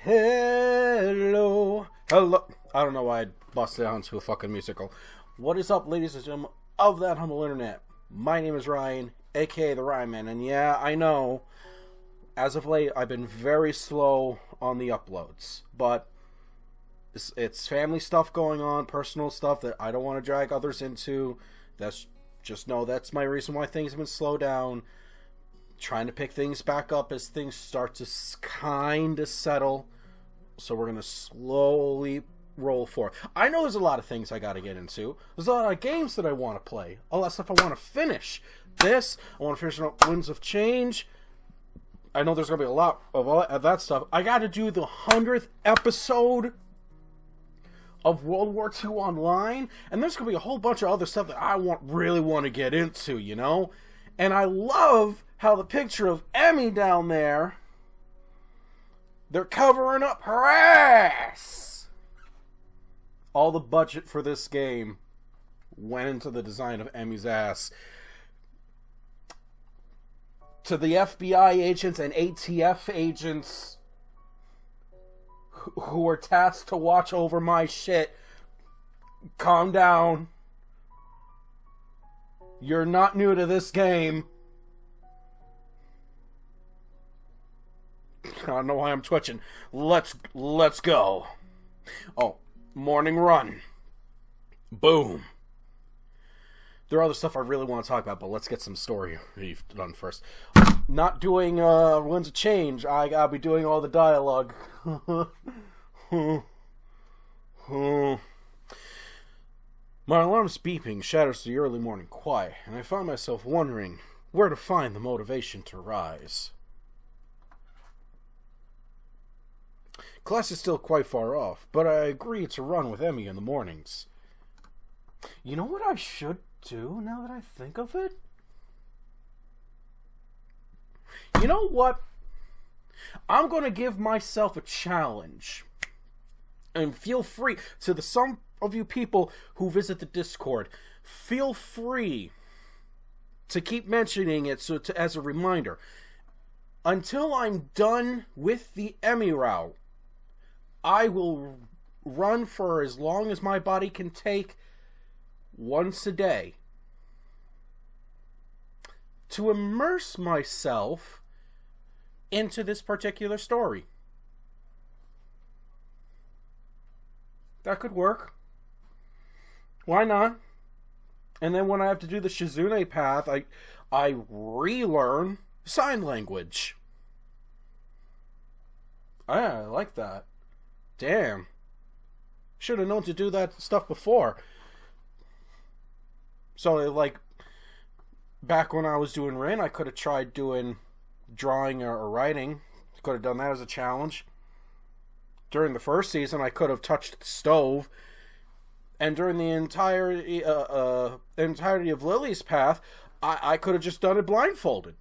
Hello. Hello. I don't know why I busted out into a fucking musical. What is up, ladies and gentlemen of that humble internet? My name is Ryan, aka the Ryan Man, and yeah, I know, as of late, I've been very slow on the uploads, but it's family stuff going on, personal stuff that I don't want to drag others into. That's my reason why things have been slowed down. Trying to pick things back up as things start to kind of settle. So we're going to slowly roll forward. I know there's a lot of things I got to get into. There's a lot of games that I want to play. A lot of stuff I want to finish. I want to finish up Winds of Change. I know there's going to be a lot of all of that stuff. I got to do the 100th episode of World War II Online. And there's going to be a whole bunch of other stuff that I really want to get into, you know? And I love how the picture of Emmy down there, they're covering up her ass. All the budget for this game went into the design of Emmy's ass. To the FBI agents and ATF agents who were tasked to watch over my shit, calm down. You're not new to this game. I don't know why I'm twitching. Let's go. Oh, morning run. Boom. There are other stuff I really want to talk about, but let's get some story done first. Not doing Winds of Change. I'll be doing all the dialogue. My alarm's beeping shatters the early morning quiet, and I find myself wondering where to find the motivation to rise. Class is still quite far off, but I agree to run with Emmy in the mornings. You know what I should do now that I think of it? You know what? I'm going to give myself a challenge. And feel free, to some of you people who visit the Discord, feel free to keep mentioning it as a reminder. Until I'm done with the Emmy route, I will run for as long as my body can take, once a day, to immerse myself into this particular story. That could work. Why not? And then when I have to do the Shizune path, I relearn sign language. I like that. Damn. Should have known to do that stuff before. So, like, back when I was doing Rin, I could have tried doing drawing or writing. Could have done that as a challenge. During the first season, I could have touched the stove. And during the entirety of Lily's path, I could have just done it blindfolded.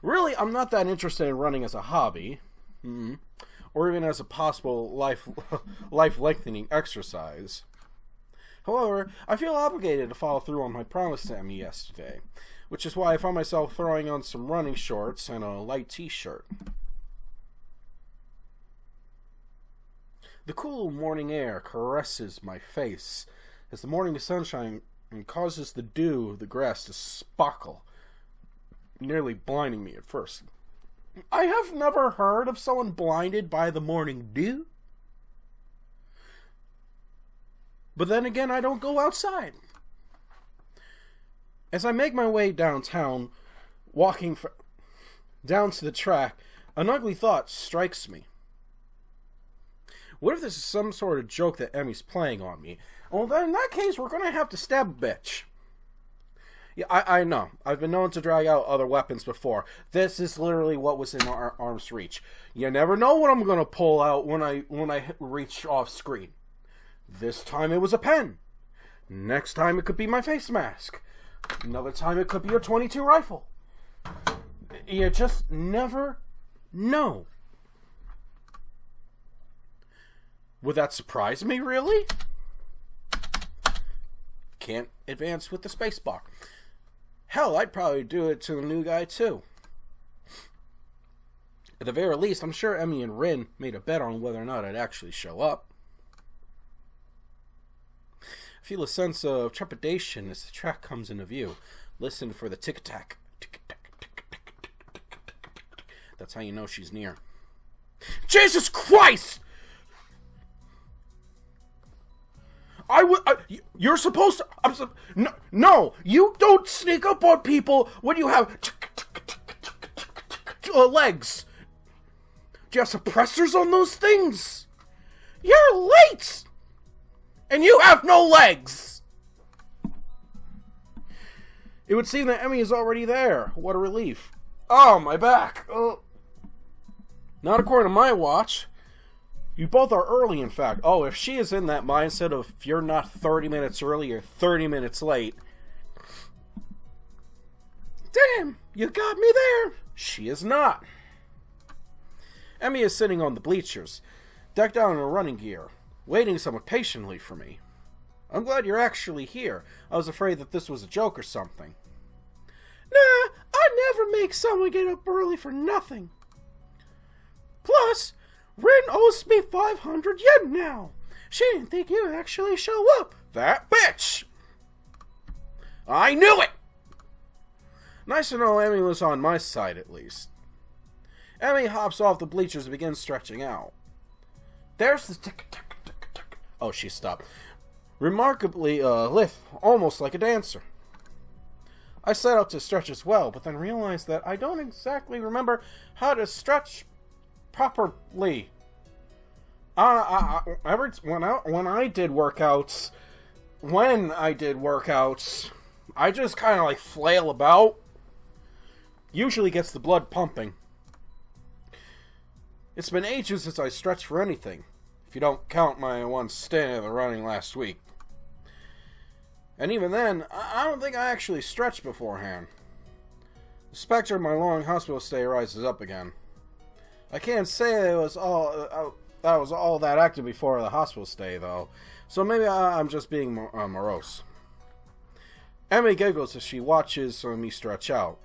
Really, I'm not that interested in running as a hobby. Or even as a possible life-lengthening exercise. However, I feel obligated to follow through on my promise to Emmy yesterday, which is why I found myself throwing on some running shorts and a light t-shirt. The cool morning air caresses my face as the morning sunshine causes the dew of the grass to sparkle, nearly blinding me at first. I have never heard of someone blinded by the morning dew. But then again, I don't go outside. As I make my way downtown, walking down to the track, an ugly thought strikes me. What if this is some sort of joke that Emmy's playing on me? Well, then in that case, we're going to have to stab a bitch. Yeah, I know. I've been known to drag out other weapons before. This is literally what was in our arm's reach. You never know what I'm going to pull out when I reach off screen. This time it was a pen. Next time it could be my face mask. Another time it could be a .22 rifle. You just never know. Would that surprise me, really? Can't advance with the spacebar. Hell, I'd probably do it to the new guy, too. At the very least, I'm sure Emmy and Rin made a bet on whether or not I'd actually show up. I feel a sense of trepidation as the track comes into view. Listen for the tick-tack. That's how you know she's near. Jesus Christ! You're supposed to... No, you don't sneak up on people when you have legs. Do you have suppressors on those things? You're late! And you have no legs! It would seem that Emmy is already there. What a relief. Oh, my back. Not according to my watch. You both are early, in fact. Oh, if she is in that mindset of if you're not 30 minutes early, you're 30 minutes late. Damn, you got me there. She is not. Emmy is sitting on the bleachers, decked out in her running gear, waiting somewhat patiently for me. I'm glad you're actually here. I was afraid that this was a joke or something. Nah, I never make someone get up early for nothing. Plus, Rin owes me 500 yen now. She didn't think you'd actually show up. That bitch! I knew it! Nice to know Emmy was on my side, at least. Emmy hops off the bleachers and begins stretching out. There's the tick-tack-tick-tack. Oh, she stopped. Remarkably lithe, almost like a dancer. I set out to stretch as well, but then realized that I don't exactly remember how to stretch properly. When I did workouts, I just kind of like flail about. Usually gets the blood pumping. It's been ages since I stretched for anything, if you don't count my one stint at the running last week. And even then, I don't think I actually stretched beforehand. The specter of my long hospital stay rises up again. I can't say it was all that active before the hospital stay, though. So maybe I'm just being morose. Emmy giggles as she watches me stretch out.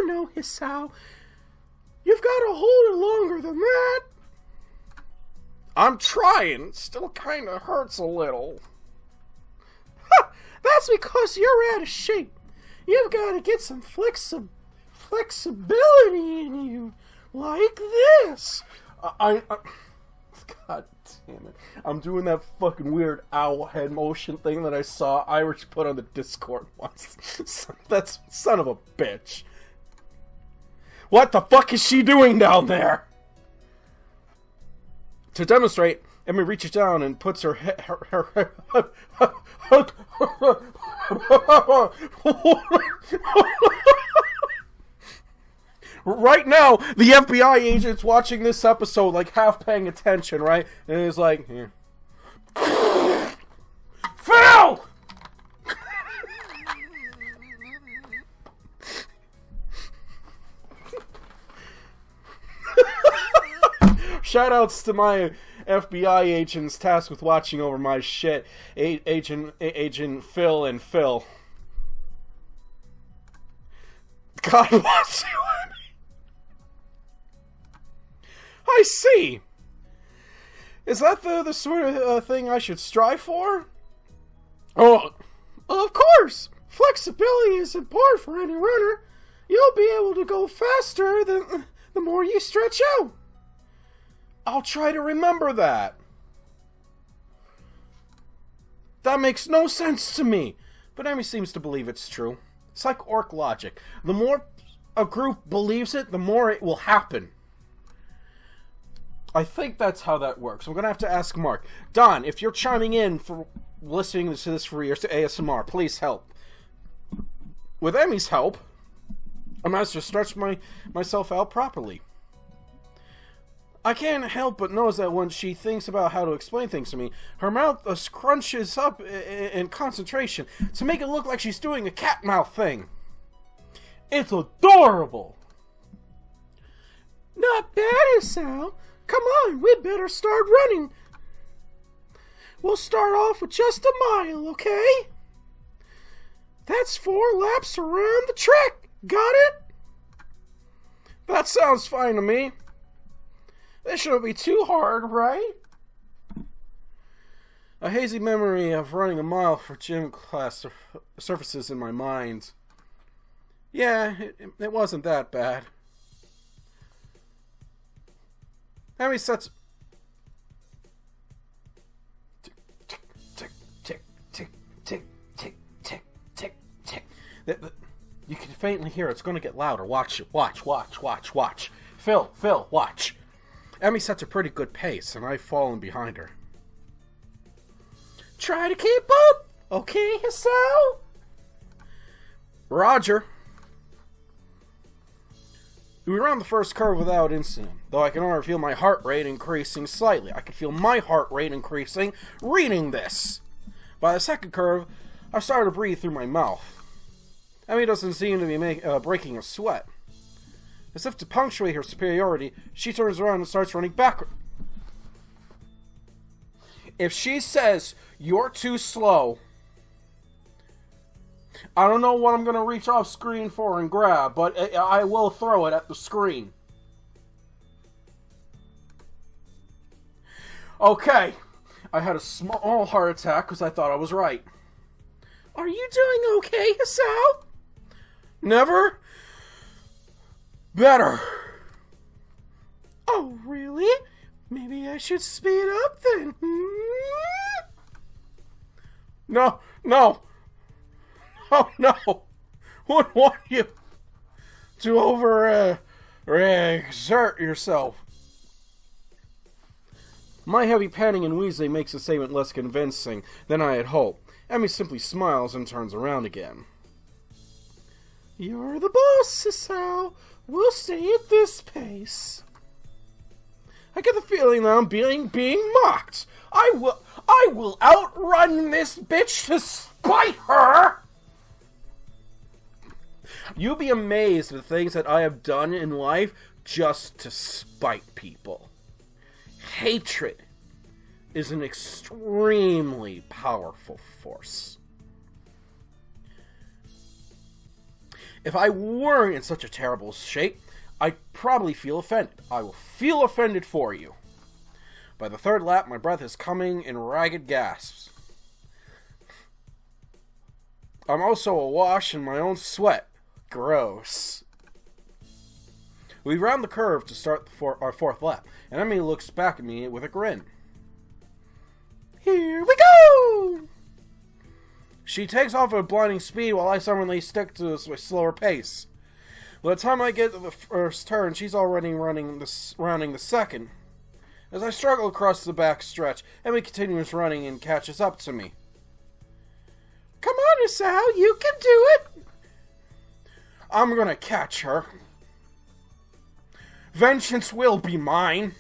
No, Hisao. You've got to hold it longer than that. I'm trying. It still kind of hurts a little. That's because you're out of shape. You've got to get some flexibility in you. Like this. God damn it. I'm doing that fucking weird owl head motion thing that I saw Irish put on the Discord once. That's son of a bitch. What the fuck is she doing down there? To demonstrate, Emmy reaches down and puts her Right now, the FBI agent's watching this episode, like, half paying attention, right? And he's like, here. Phil! Shoutouts to my FBI agents tasked with watching over my shit. Agent Phil and Phil. God bless you, Emmy. I see. Is that the sort of thing I should strive for? Oh, of course. Flexibility is important for any runner. You'll be able to go faster the more you stretch out. I'll try to remember that. That makes no sense to me, but Emmy seems to believe it's true. It's like orc logic. The more a group believes it, the more it will happen. I think that's how that works. I'm going to have to ask Mark. Don, if you're chiming in for listening to this for years to ASMR, please help. With Emmy's help, I managed to stretch myself out properly. I can't help but notice that when she thinks about how to explain things to me, her mouth scrunches up in concentration to make it look like she's doing a cat mouth thing. It's adorable. Not bad, Sal. Come on, we better start running. We'll start off with just a mile, okay? That's 4 laps around the track. Got it? That sounds fine to me. This shouldn't be too hard, right? A hazy memory of running a mile for gym class surfaces in my mind. Yeah, it wasn't that bad. How many sets... Tick, tick, tick, tick, tick, tick, tick, tick, tick, tick. You can faintly hear it's going to get louder. Watch, watch, watch, watch, watch. Phil, watch. Emmy sets a pretty good pace, and I've fallen behind her. Try to keep up, okay, Hisao? Roger. We round the first curve without incident, though I can already feel my heart rate increasing slightly. I can feel my heart rate increasing reading this. By the second curve, I started to breathe through my mouth. Emmy doesn't seem to be breaking a sweat. As if to punctuate her superiority, she turns around and starts running backward. If she says, you're too slow, I don't know what I'm going to reach off screen for and grab, but I will throw it at the screen. Okay, I had a small heart attack because I thought I was right. Are you doing okay, Hisao? Never better. Oh, really? Maybe I should speed up then. No. Oh, no. Wouldn't want you to exert yourself. My heavy panting and wheezing makes the statement less convincing than I had hoped. Emmy simply smiles and turns around again. You're the boss, Hisao. We'll stay at this pace. I get the feeling that I'm being mocked. I will outrun this bitch to spite her. You'll be amazed at the things that I have done in life just to spite people. Hatred is an extremely powerful force. If I weren't in such a terrible shape, I'd probably feel offended. I will feel offended for you. By the third lap, my breath is coming in ragged gasps. I'm also awash in my own sweat. Gross. We round the curve to start our fourth lap, and Emmy looks back at me with a grin. Here we go! She takes off at blinding speed while I stubbornly stick to a slower pace. By the time I get to the first turn, she's already rounding the second. As I struggle across the back stretch, Emmy continues running and catches up to me. Come on, Hisao, you can do it! I'm gonna catch her. Vengeance will be mine.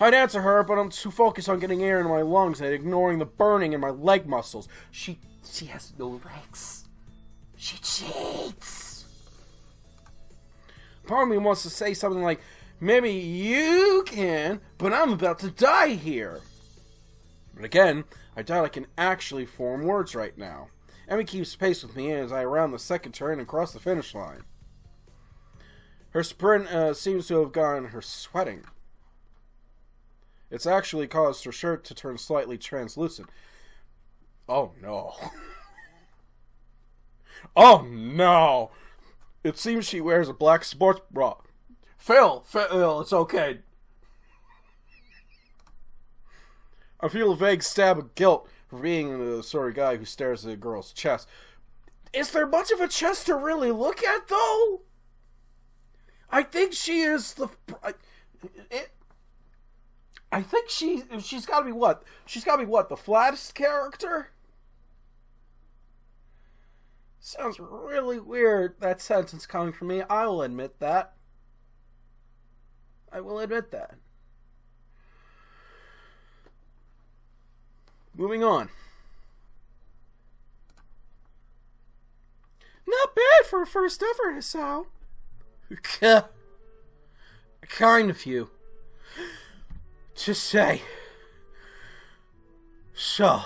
I'd answer her, but I'm too focused on getting air into my lungs and ignoring the burning in my leg muscles. She has no legs. She cheats. Part of me wants to say something like, maybe you can, but I'm about to die here. But again, I doubt I can actually form words right now. Emmy keeps pace with me as I round the second turn and cross the finish line. Her sprint seems to have gotten her sweating. It's actually caused her shirt to turn slightly translucent. Oh no. Oh no! It seems she wears a black sports bra. Phil, it's okay. I feel a vague stab of guilt for being the sort of guy who stares at a girl's chest. Is there much of a chest to really look at, though? I think she is the... I think she's got to be what? She's got to be what? The flattest character? Sounds really weird, that sentence coming from me. I will admit that. I will admit that. Moving on. Not bad for a first effort, Hisao. Kind of you to say. So,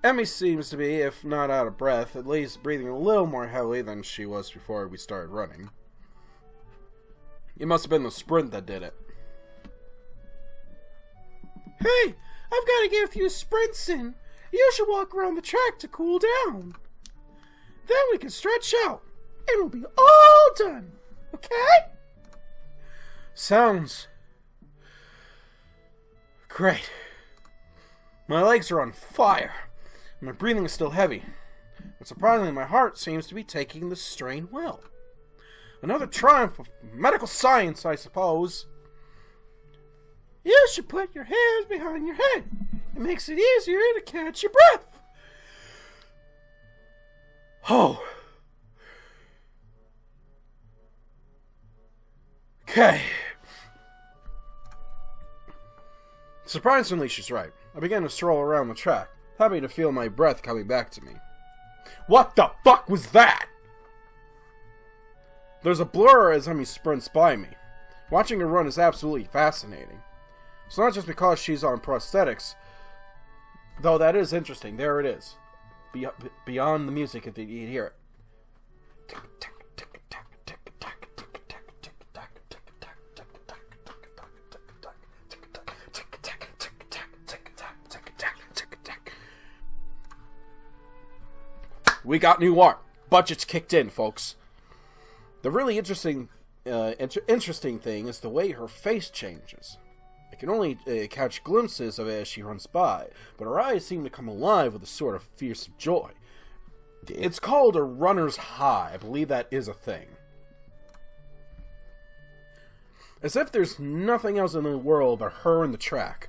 Emmy seems to be, if not out of breath, at least breathing a little more heavily than she was before we started running. It must have been the sprint that did it. Hey, I've got to get a few sprints in. You should walk around the track to cool down. Then we can stretch out, and we'll be all done. Okay? Sounds great. My legs are on fire. My breathing is still heavy. But surprisingly, my heart seems to be taking the strain well. Another triumph of medical science, I suppose. You should put your hands behind your head. It makes it easier to catch your breath. Oh. Okay. Surprisingly, she's right. I began to stroll around the track, happy to feel my breath coming back to me. What the fuck was that? There's a blur as Emmy sprints by me. Watching her run is absolutely fascinating. It's not just because she's on prosthetics, though that is interesting. There it is. Beyond the music, if you hear it. We got new art. Budget's kicked in, folks. The really interesting thing is the way her face changes. I can only catch glimpses of it as she runs by, but her eyes seem to come alive with a sort of fierce joy. It's called a runner's high. I believe that is a thing. As if there's nothing else in the world but her and the track.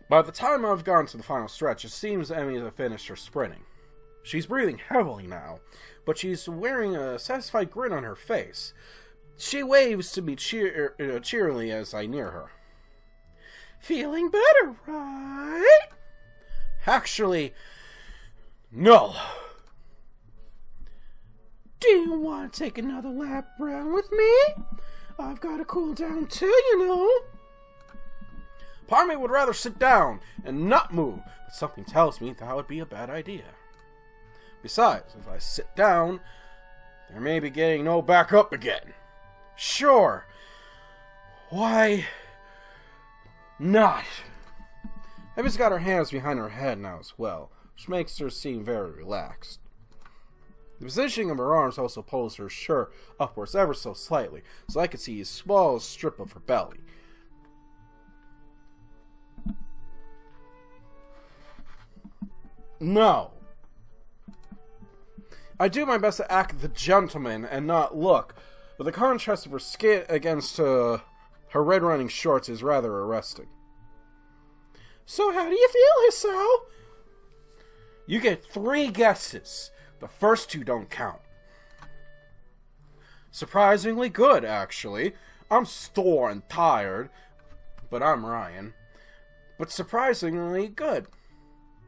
By the time I've gotten to the final stretch, it seems Emmy has finished her sprinting. She's breathing heavily now, but she's wearing a satisfied grin on her face. She waves to me cheerily as I near her. Feeling better, right? Actually, no. Do you want to take another lap around with me? I've got to cool down too, you know. Part of me would rather sit down and not move, but something tells me that would be a bad idea. Besides, if I sit down, there may be getting no back up again. Sure. Why not? Emmy's got her hands behind her head now as well, which makes her seem very relaxed. The positioning of her arms also pulls her shirt upwards ever so slightly, so I could see a small strip of her belly. No. I do my best to act the gentleman and not look, but the contrast of her skin against her red running shorts is rather arresting. So how do you feel, Hisao? You get 3 guesses. The first 2 don't count. Surprisingly good, actually. I'm sore and tired, but I'm Ryan. But surprisingly good.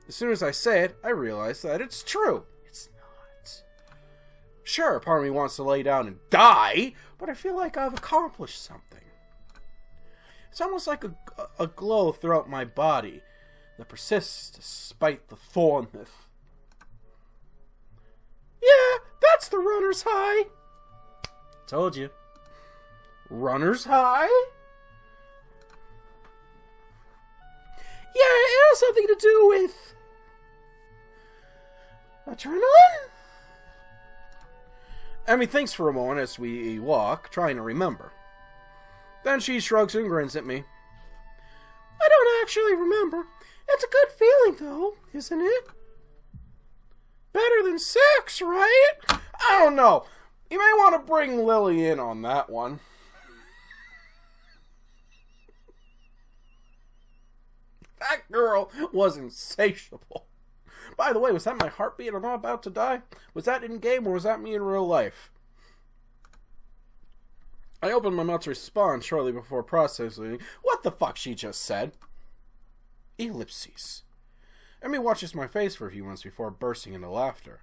As soon as I say it, I realize that it's true. It's not. Sure, part of me wants to lay down and die, but I feel like I've accomplished something. It's almost like a glow throughout my body that persists despite the thornness. Yeah, that's the runner's high. Told you. Runner's high? Yeah, it has something to do with adrenaline? Emmy thinks for a moment as we walk, trying to remember. Then she shrugs and grins at me. I don't actually remember. It's a good feeling, though, isn't it? Better than sex, right? I don't know. You may want to bring Lily in on that one. That girl was insatiable. By the way, was that my heartbeat and I'm not about to die? Was that in-game or was that me in real life? I opened my mouth to respond shortly before processing what the fuck she just said. Ellipses. Emmy watches my face for a few moments before bursting into laughter.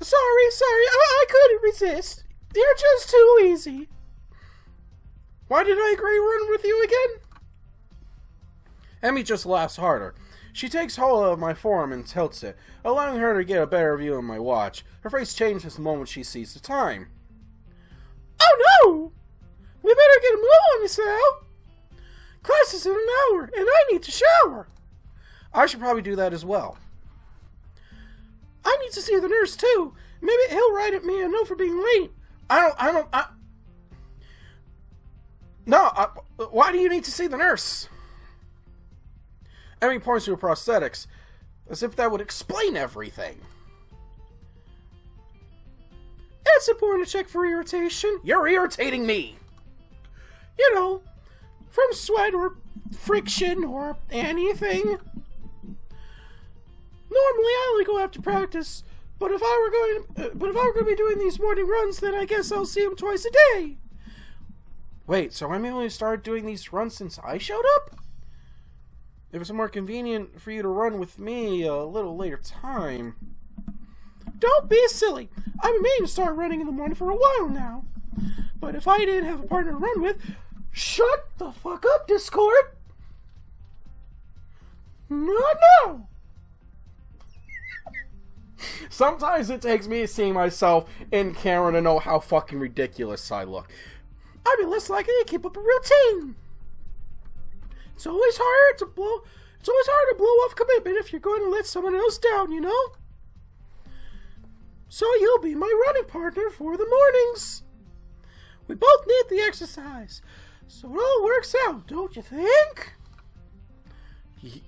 Sorry, I couldn't resist. You're just too easy. Why did I agree to run with you again? Emmy just laughs harder. She takes hold of my forearm and tilts it, allowing her to get a better view of my watch. Her face changes the moment she sees the time. Oh no! We better get a move on you, Sal. Class is in an hour, and I need to shower. I should probably do that as well. I need to see the nurse, too. Maybe he'll write at me a note for being late. Why do you need to see the nurse? Emmy points to her prosthetics, as if that would explain everything. It's important to check for irritation. You're irritating me! You know, from sweat or friction or anything. Normally I only go after practice, but if I were going to be doing these morning runs, then I guess I'll see him twice a day. Wait, so Emmy only started doing these runs since I showed up? If it's more convenient for you to run with me a little later time. Don't be silly. I've been meaning to start running in the morning for a while now. But if I didn't have a partner to run with... Shut the fuck up, Discord! No! Sometimes it takes me seeing myself in camera to know how fucking ridiculous I look. I'd be less likely to keep up a routine. It's always hard to blow off commitment if you're going to let someone else down, you know? So you'll be my running partner for the mornings. We both need the exercise, so it all works out, don't you think?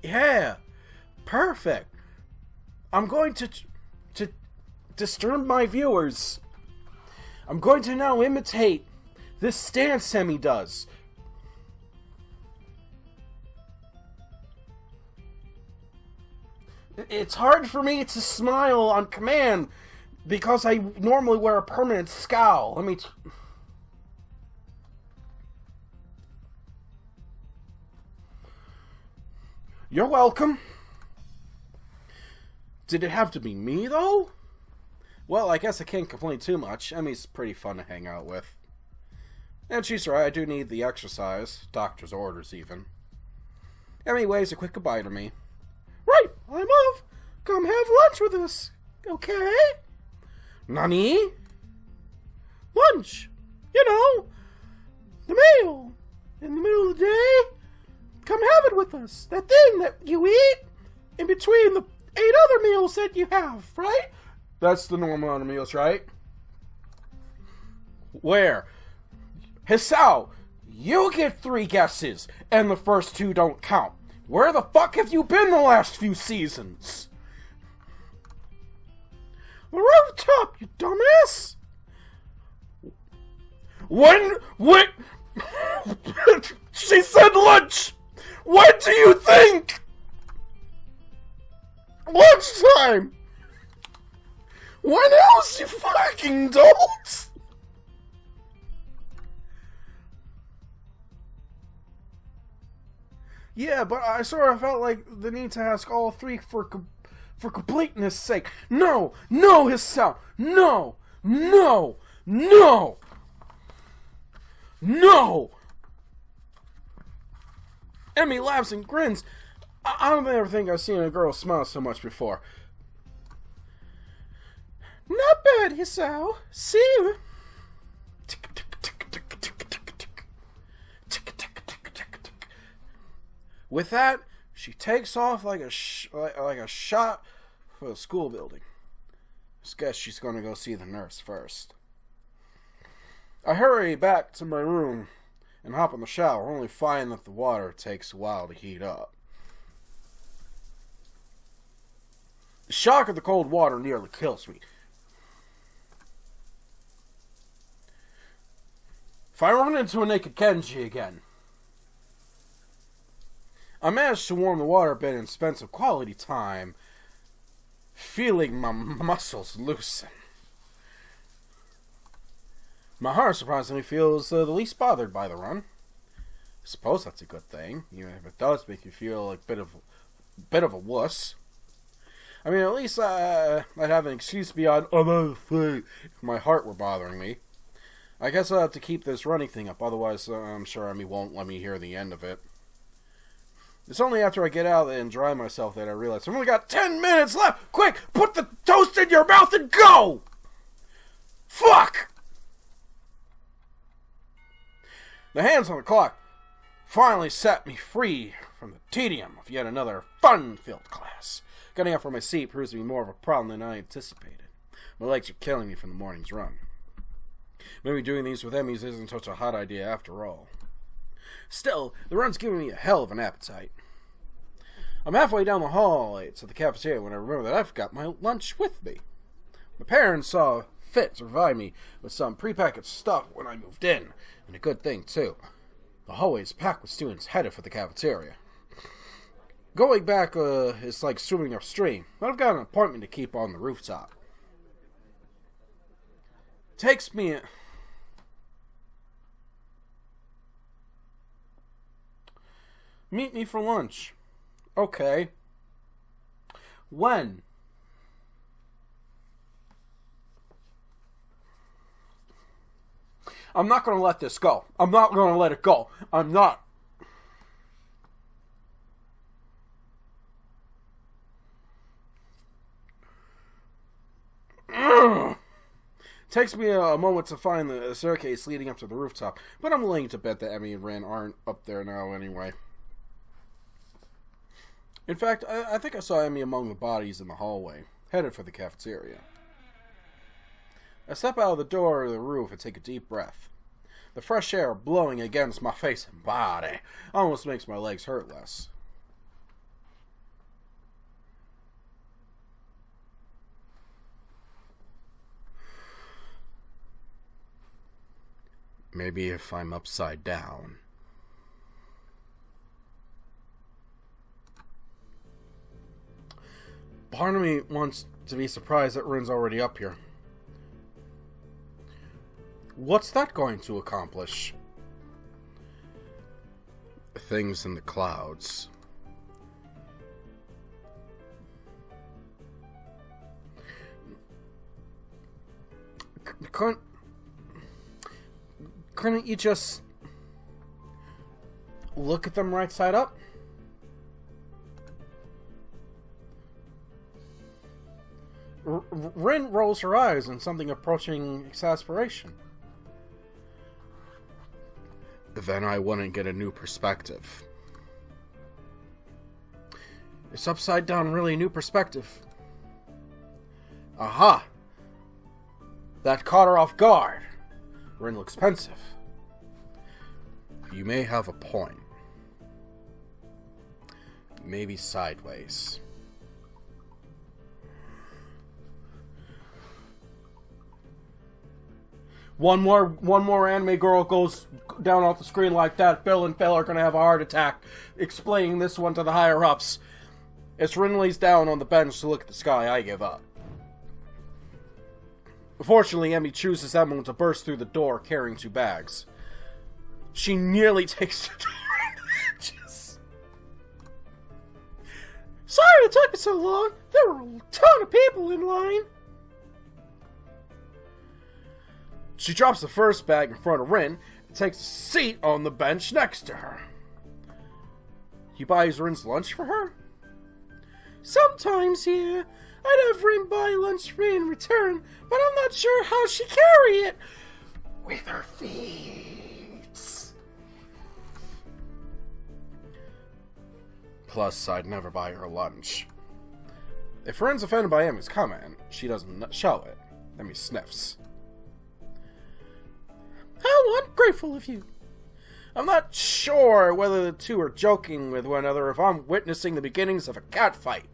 Yeah, perfect. I'm going to disturb my viewers. I'm going to now imitate this stance Emmy does. It's hard for me to smile on command because I normally wear a permanent scowl. You're welcome. Did it have to be me, though? Well, I guess I can't complain too much. Emmy's pretty fun to hang out with. And she's right, I do need the exercise. Doctor's orders, even. Emmy waves a quick goodbye to me. Right, I'm off. Come have lunch with us, okay? Nani? Lunch. You know, the meal. In the middle of the day. Come have it with us. That thing that you eat in between the 8 other meals that you have, right? That's the normal amount of meals, right? Where? Hisao, you get 3 guesses, and the first 2 don't count. Where the fuck have you been the last few seasons? The rooftop, you dumbass! When? She said lunch! What do you think? Lunchtime! When else, you fucking dolts? Yeah, but I sort of felt like the need to ask all 3 for completeness' sake. No, Hisao, no. Emmy laughs and grins. I don't ever think I've seen a girl smile so much before. Not bad, Hisao. See you. With that, she takes off like a shot for the school building. I guess she's going to go see the nurse first. I hurry back to my room and hop in the shower, only find that the water takes a while to heat up. The shock of the cold water nearly kills me. If I run into a naked Kenji again, I managed to warm the water a bit and spend some quality time feeling my muscles loosen. My heart surprisingly feels the least bothered by the run. I suppose that's a good thing, even if it does make you feel like a bit of a wuss. I mean, at least I'd have an excuse beyond if my heart were bothering me. I guess I'll have to keep this running thing up, otherwise I'm sure Emmy won't let me hear the end of it. It's only after I get out and dry myself that I realize I've only got 10 minutes left! Quick! Put the toast in your mouth and go! Fuck! The hands on the clock finally set me free from the tedium of yet another fun-filled class. Getting up from my seat proves to be more of a problem than I anticipated. My legs are killing me from the morning's run. Maybe doing these with Emmys isn't such a hot idea after all. Still, the run's giving me a hell of an appetite. I'm halfway down the hall to the cafeteria when I remember that I've got my lunch with me. My parents saw fit to provide me with some prepackaged stuff when I moved in, and a good thing too. The hallway's packed with students headed for the cafeteria. Going back is like swimming upstream, but I've got an appointment to keep on the rooftop. Takes me... Meet me for lunch. Okay. When? I'm not going to let this go. I'm not going to let it go. I'm not. Takes me a moment to find the staircase leading up to the rooftop, but I'm willing to bet that Emmy and Ren aren't up there now anyway. In fact, I think I saw Emmy among the bodies in the hallway, headed for the cafeteria. I step out of the door of the roof and take a deep breath. The fresh air blowing against my face and body almost makes my legs hurt less. Maybe if I'm upside down. Part of me wants to be surprised that Rin's already up here. What's that going to accomplish? Things in the clouds. Couldn't you just look at them right side up? Rin rolls her eyes in something approaching exasperation. Then I wouldn't get a new perspective. Is upside down really a new perspective? Aha! That caught her off guard. Rin looks pensive. You may have a point. Maybe sideways. One more anime girl goes down off the screen like that, Phil and Phil are gonna have a heart attack. Explaining this one to the higher ups. As Rin lays down on the bench to look at the sky, I give up. Fortunately, Emmy chooses that moment to burst through the door carrying 2 bags. She nearly takes the door. Sorry it took me so long. There were a ton of people in line. She drops the first bag in front of Rin and takes a seat on the bench next to her. He buys Rin's lunch for her? Sometimes, yeah. I'd have Rin buy lunch for me in return, but I'm not sure how she carry it. With her feet. Plus, I'd never buy her lunch. If Rin's offended by Emmy's comment, she doesn't show it. Emmy sniffs. How ungrateful of you. I'm not sure whether the two are joking with one another if I'm witnessing the beginnings of a cat fight.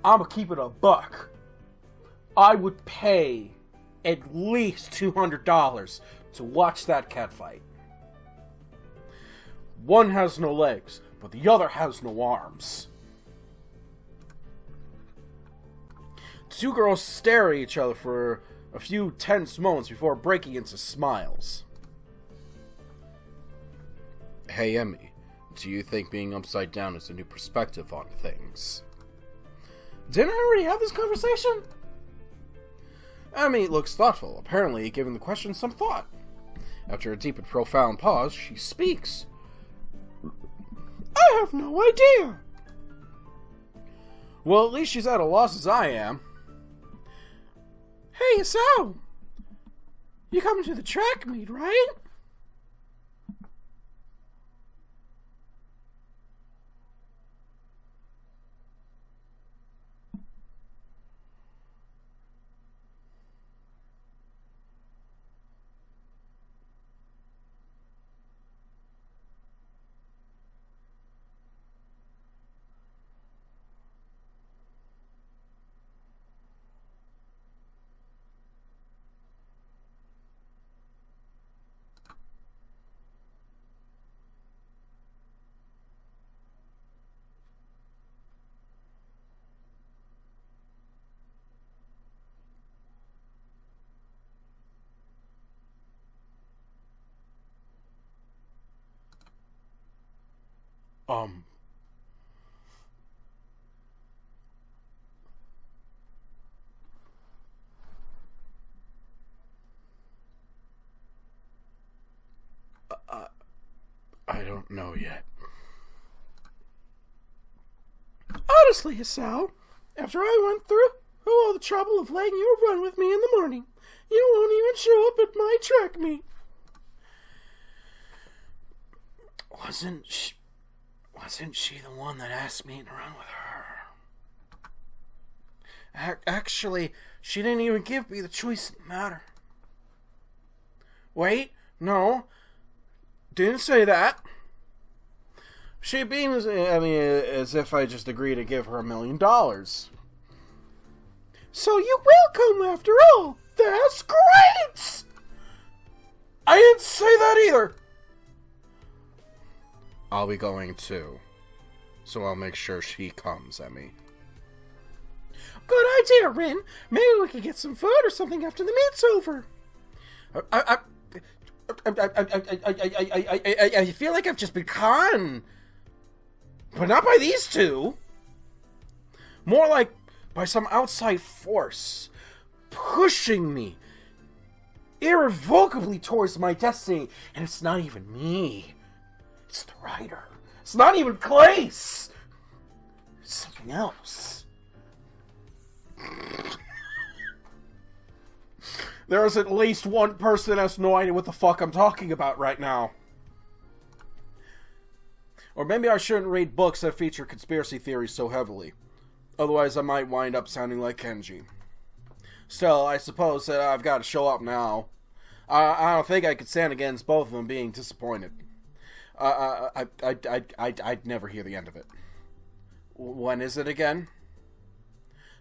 I'ma keep it a buck. I would pay at least $200 to watch that cat fight. One has no legs, but the other has no arms. The 2 girls stare at each other for a few tense moments before breaking into smiles. Hey, Emmy, do you think being upside down is a new perspective on things? Didn't I already have this conversation? Emmy looks thoughtful, apparently giving the question some thought. After a deep and profound pause, she speaks. I have no idea. Well, at least she's at a loss as I am. Hey, Isao. You coming to the track meet, right? I don't know yet. Honestly, Isao, after I went through all the trouble of letting you run with me in the morning, you won't even show up at my track meet. Wasn't she the one that asked me to run with her? Actually, she didn't even give me the choice in the matter. Wait, no. Didn't say that. She beams at me as if I just agreed to give her $1 million. So you will come after all. That's great! I didn't say that either. I'll be going too. So I'll make sure she comes, Emmy. Good idea, Rin. Maybe we could get some food or something after the meet's over. I feel like I've just been conned. But not by these two. More like by some outside force. Pushing me. Irrevocably towards my destiny. And it's not even me. It's the writer. It's not even Clace. It's something else. There's at least one person that has no idea what the fuck I'm talking about right now. Or maybe I shouldn't read books that feature conspiracy theories so heavily. Otherwise I might wind up sounding like Kenji. Still, I suppose that I've got to show up now. I don't think I could stand against both of them being disappointed. I'd never hear the end of it. When is it again?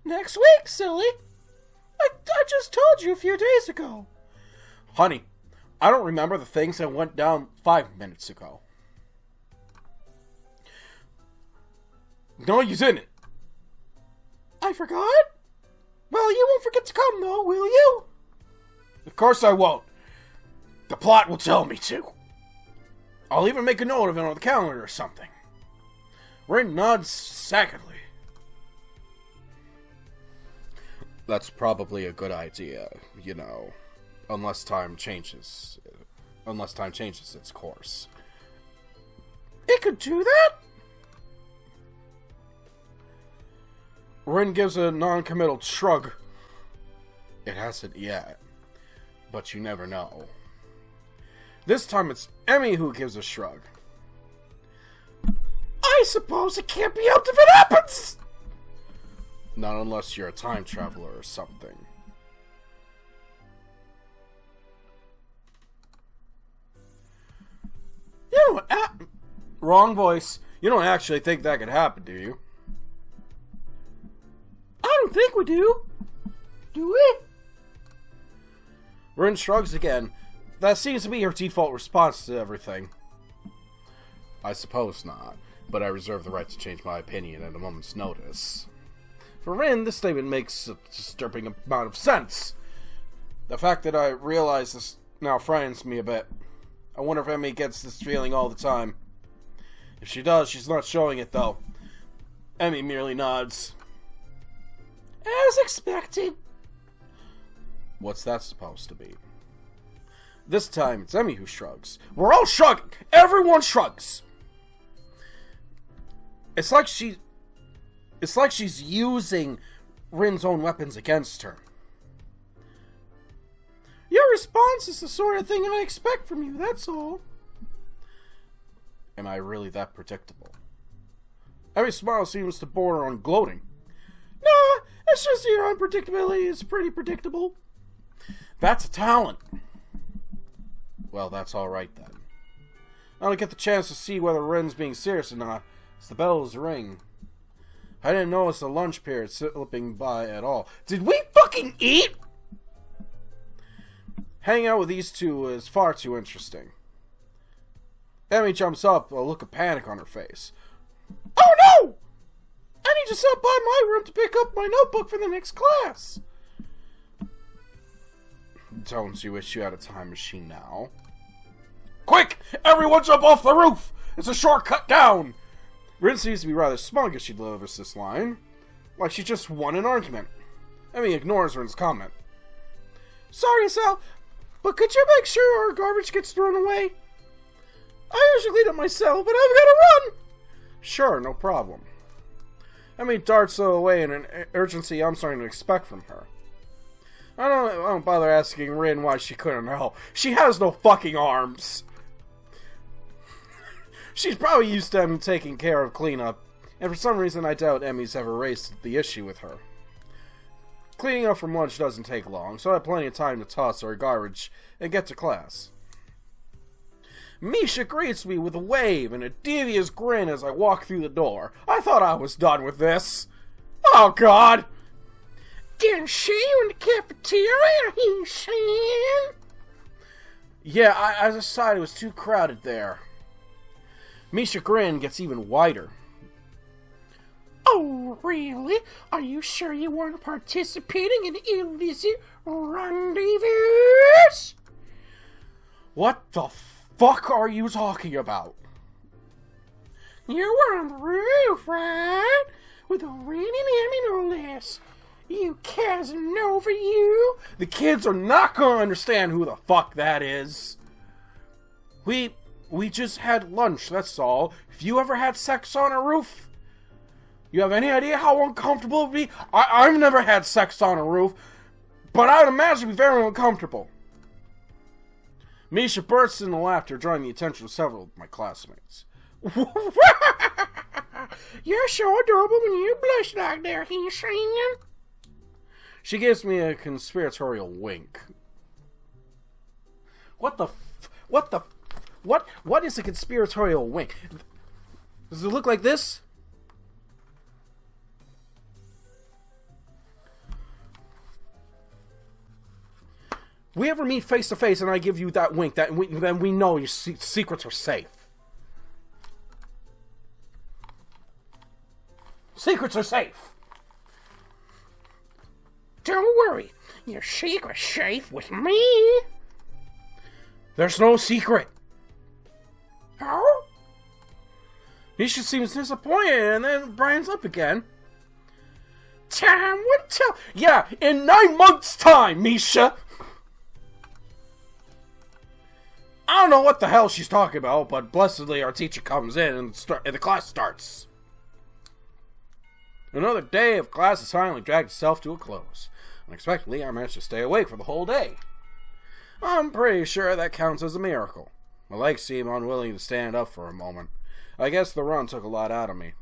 Next week, silly. I just told you a few days ago. Honey, I don't remember the things that went down 5 minutes ago. No, you didn't. I forgot? Well, you won't forget to come, though, will you? Of course I won't. The plot will tell me to. I'll even make a note of it on the calendar or something. Rin nods sagely. That's probably a good idea, you know. Unless time changes its course. It could do that? Rin gives a non-committal shrug. It hasn't yet. But you never know. This time it's Emmy who gives a shrug. I suppose it can't be helped if it happens! Not unless you're a time traveler or something. You don't Wrong voice. You don't actually think that could happen, do you? I don't think we do. Do we? Rin shrugs again. That seems to be her default response to everything. I suppose not, but I reserve the right to change my opinion at a moment's notice. For Rin, this statement makes a disturbing amount of sense. The fact that I realize this now frightens me a bit. I wonder if Emmy gets this feeling all the time. If she does, she's not showing it, though. Emmy merely nods. As expected. What's that supposed to be? This time, it's Emmy who shrugs. We're all shrugging! Everyone shrugs! It's like she's using Rin's own weapons against her. Your response is the sort of thing I expect from you, that's all. Am I really that predictable? Every smile seems to border on gloating. Nah, it's just your unpredictability is pretty predictable. That's a talent. Well, that's alright then. I don't get the chance to see whether Rin's being serious or not, as the bells ring. I didn't notice the lunch period slipping by at all. Did we fucking eat? Hanging out with these two is far too interesting. Emmy jumps up, a look of panic on her face. Oh no! I need to stop by my room to pick up my notebook for the next class. Don't you wish you had a time machine now? Quick! Everyone jump off the roof! It's a shortcut down! Rin seems to be rather smug as she delivers this line. Like she just won an argument. Emmy ignores Rin's comment. Sorry, Sal, but could you make sure our garbage gets thrown away? I usually clean it myself, but I've got to run! Sure, no problem. Emmy darts away in an urgency I'm starting to expect from her. I don't bother asking Rin why she couldn't help. She has no fucking arms! She's probably used to Emmy taking care of cleanup, and for some reason I doubt Emmy's ever raised the issue with her. Cleaning up from lunch doesn't take long, so I have plenty of time to toss our garbage and get to class. Misha greets me with a wave and a devious grin as I walk through the door. I thought I was done with this. Oh, God! Didn't see you in the cafeteria, he said. Yeah, I decided it was too crowded there. Misha's grin gets even wider. Oh, really? Are you sure you weren't participating in illicit rendezvous? What the fuck are you talking about? You were on the roof, right? With a reading Emmy, no less. You Casanova, you! The kids are not gonna understand who the fuck that is. We just had lunch, that's all. If you ever had sex on a roof, you have any idea how uncomfortable it would be? I've never had sex on a roof, but I would imagine it'd be very uncomfortable. Misha bursts into laughter, drawing the attention of several of my classmates. You're so adorable when you blush like that, he's saying. She gives me a conspiratorial wink. What is a conspiratorial wink? Does it look like this? We ever meet face to face and I give you that wink, then we know your secrets are safe. Secrets are safe. Don't worry, your secret's safe with me. There's no secret. Oh? Misha seems disappointed and then brightens up again. Time will tell. Yeah, in 9 months' time, Misha. I don't know what the hell she's talking about, but blessedly our teacher comes in and the class starts. Another day of class has finally dragged itself to a close. Unexpectedly, I managed to stay awake for the whole day. I'm pretty sure that counts as a miracle. My legs seem unwilling to stand up for a moment. I guess the run took a lot out of me.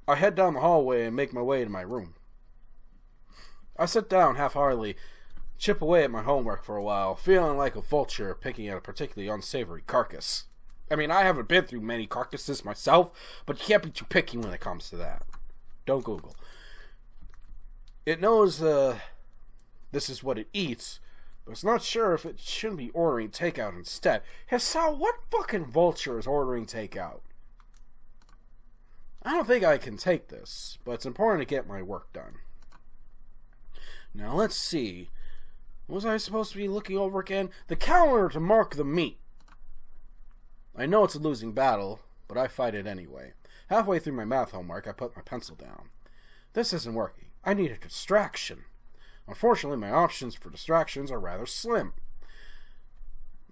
I head down the hallway and make my way to my room. I sit down half-heartedly, chip away at my homework for a while, feeling like a vulture picking at a particularly unsavory carcass. I mean, I haven't been through many carcasses myself, but you can't be too picky when it comes to that. Don't Google. It knows this is what it eats, but it's not sure if it shouldn't be ordering takeout instead. Hey, Sal, what fucking vulture is ordering takeout? I don't think I can take this, but it's important to get my work done. Now, let's see. What was I supposed to be looking over again? The calendar to mark the meet. I know it's a losing battle, but I fight it anyway. Halfway through my math homework, I put my pencil down. This isn't working. I need a distraction. Unfortunately, my options for distractions are rather slim.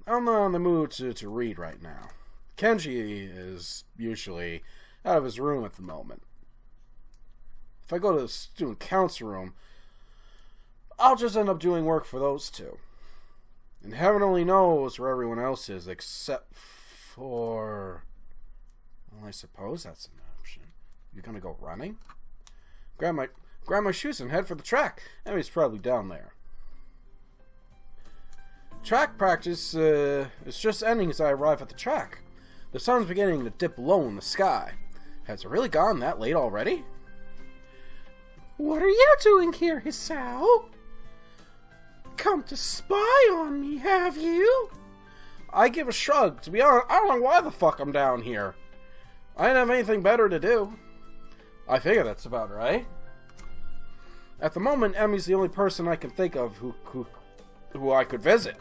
I'm not in the mood to read right now. Kenji is usually out of his room at the moment. If I go to the student council room, I'll just end up doing work for those two. And heaven only knows where everyone else is, except for... Well, I suppose that's an option. You're gonna go running? Grab my shoes and head for the track. Emmy's probably down there. Track practice is just ending as I arrive at the track. The sun's beginning to dip low in the sky. Has it really gone that late already? What are you doing here, Hisao? Come to spy on me, have you? I give a shrug. To be honest, I don't know why the fuck I'm down here. I didn't have anything better to do. I figure that's about right. At the moment, Emmy's the only person I can think of who I could visit.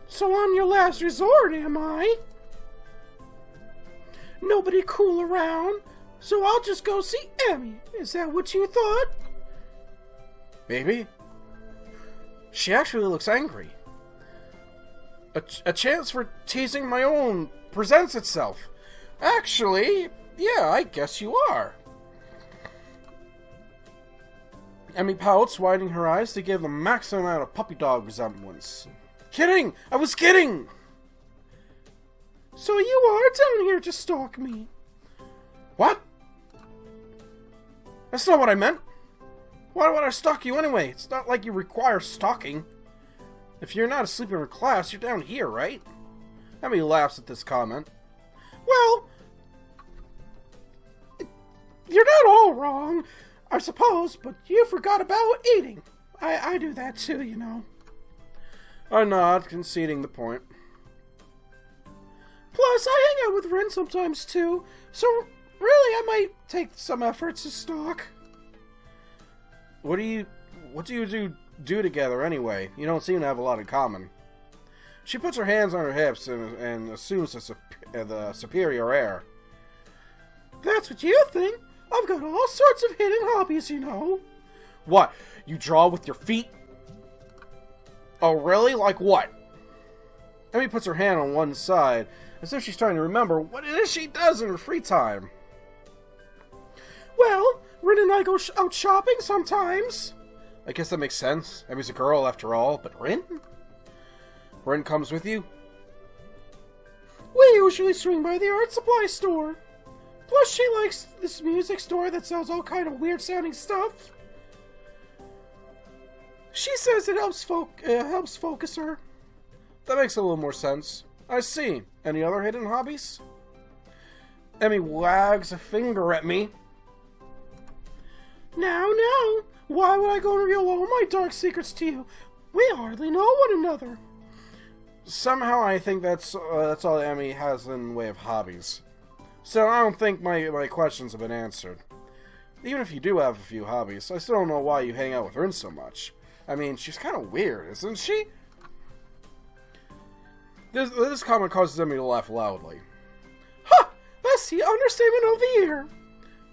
So I'm your last resort, am I? Nobody cool around, so I'll just go see Emmy. Is that what you thought? Maybe. She actually looks angry. A chance for teasing my own presents itself. Actually, yeah, I guess you are. Emmy pouts, widening her eyes to give the maximum amount of puppy dog resemblance. Kidding! I was kidding! So you are down here to stalk me? What? That's not what I meant. Why would I stalk you anyway? It's not like you require stalking. If you're not asleep in her class, you're down here, right? Emmy laughs at this comment. Well, you're not all wrong, I suppose, but you forgot about eating. I do that too, you know. I nod, conceding the point. Plus, I hang out with Ren sometimes too, so really I might take some effort to stalk. What do you do together anyway? You don't seem to have a lot in common. She puts her hands on her hips and assumes the superior air. That's what you think. I've got all sorts of hidden hobbies, you know. What? You draw with your feet? Oh, really? Like what? Emmy puts her hand on one side, as if she's trying to remember what it is she does in her free time. Well, Ren and I go out shopping sometimes. I guess that makes sense. Emmy's a girl after all, but Ren? Ren comes with you? We usually swing by the art supply store. Plus, she likes this music store that sells all kind of weird-sounding stuff. She says it helps focus her. That makes a little more sense. I see. Any other hidden hobbies? Emmy wags a finger at me. Now, why would I go and reveal all my dark secrets to you? We hardly know one another. Somehow I think that's all Emmy has in the way of hobbies. So I don't think my questions have been answered. Even if you do have a few hobbies, I still don't know why you hang out with Rin so much. I mean, she's kind of weird, isn't she? This comment causes Emmy to laugh loudly. Ha! That's the understatement of the year.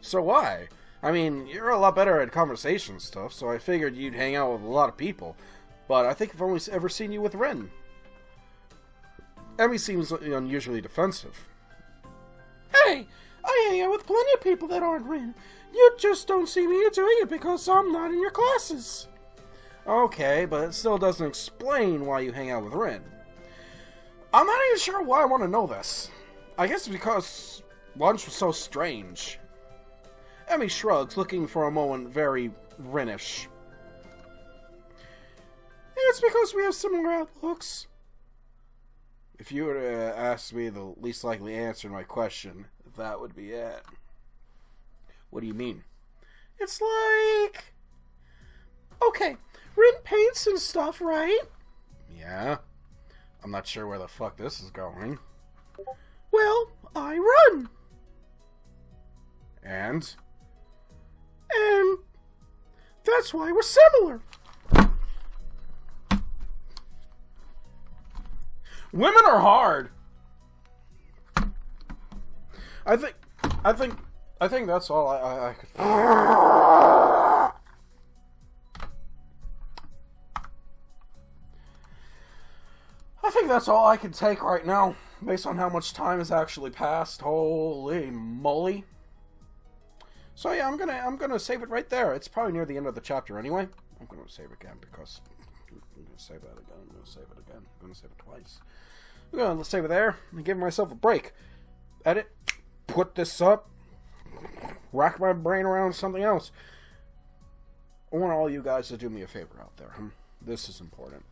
So why? I mean, you're a lot better at conversation stuff, so I figured you'd hang out with a lot of people. But I think I've only ever seen you with Ren. Emmy seems unusually defensive. Hey! I hang out with plenty of people that aren't Ren. You just don't see me doing it because I'm not in your classes. Okay, but it still doesn't explain why you hang out with Ren. I'm not even sure why I want to know this. I guess because lunch was so strange. Emmy shrugs, looking for a moment very Renish. It's because we have similar outlooks. If you were to ask me the least likely answer to my question, that would be it. What do you mean? It's like... Okay, Rin paints and stuff, right? Yeah. I'm not sure where the fuck this is going. Well, I run. And that's why we're similar. Women are hard. I think that's all I could. I think that's all I can take right now. based on how much time has actually passed. Holy moly. So yeah, I'm gonna save it right there. It's probably near the end of the chapter anyway. I'm gonna save again because I'm gonna save that again. I'm gonna save it again. I'm gonna save it twice. I'm gonna save it there and give myself a break. Edit, put this up, rack my brain around something else. I want all you guys to do me a favor out there. This is important.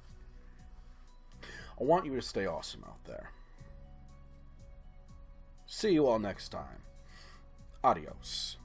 I want you to stay awesome out there. See you all next time. Adios.